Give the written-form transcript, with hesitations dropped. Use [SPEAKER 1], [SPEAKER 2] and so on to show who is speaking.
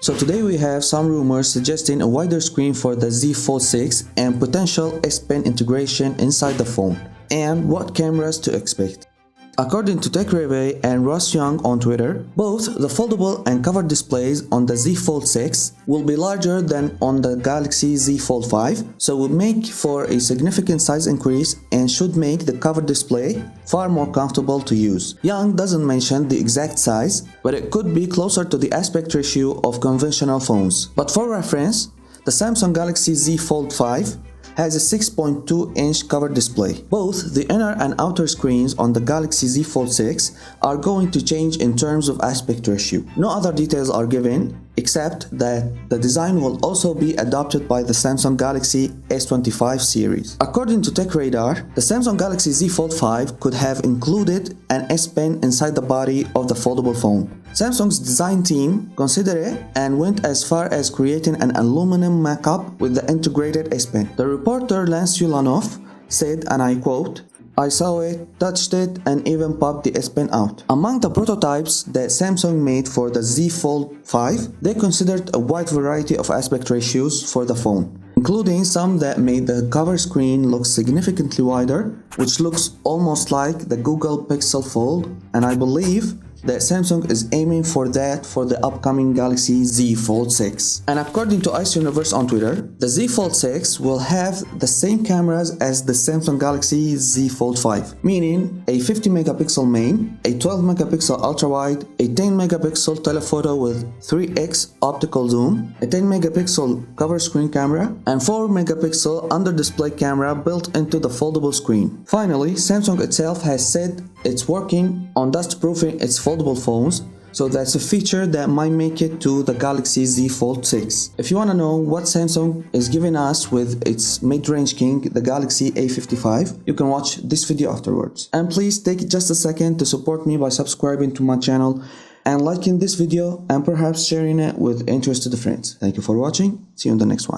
[SPEAKER 1] So today we have some rumors suggesting a wider screen for the Z Fold 6 and potential S Pen integration inside the phone, and what cameras to expect. According to TechReview and Ross Young on Twitter, both the foldable and covered displays on the Z Fold 6 will be larger than on the Galaxy Z Fold 5, so will make for a significant size increase and should make the covered display far more comfortable to use. Young doesn't mention the exact size, but it could be closer to the aspect ratio of conventional phones. But for reference, the Samsung Galaxy Z Fold 5 has a 6.2-inch covered display. Both the inner and outer screens on the Galaxy Z Fold 6 are going to change in terms of aspect ratio. No other details are given, except that the design will also be adopted by the Samsung Galaxy S25 series. According to TechRadar, the Samsung Galaxy Z Fold 5 could have included an S Pen inside the body of the foldable phone. Samsung's design team considered it and went as far as creating an aluminum mock-up with the integrated S Pen. The reporter Lance Yulanov said, and I quote, "I saw it, touched it, and even popped the S Pen out." Among the prototypes that Samsung made for the Z Fold 5, they considered a wide variety of aspect ratios for the phone, including some that made the cover screen look significantly wider, which looks almost like the Google Pixel Fold, and I believe that Samsung is aiming for that for the upcoming Galaxy Z Fold 6. And according to Ice Universe on Twitter, the Z Fold 6 will have the same cameras as the Samsung Galaxy Z Fold 5, meaning a 50 megapixel main, a 12 megapixel ultra-wide, a 10 megapixel telephoto with 3x optical zoom, a 10 megapixel cover screen camera, and 4 megapixel under-display camera built into the foldable screen. Finally, Samsung itself has said it's working on dust-proofing its foldable phones, so that's a feature that might make it to the Galaxy Z Fold 6. If you want to know what Samsung is giving us with its mid-range king, the Galaxy A55, you can watch this video afterwards. And please take just a second to support me by subscribing to my channel and liking this video and perhaps sharing it with interested friends. Thank you for watching. See you in the next one.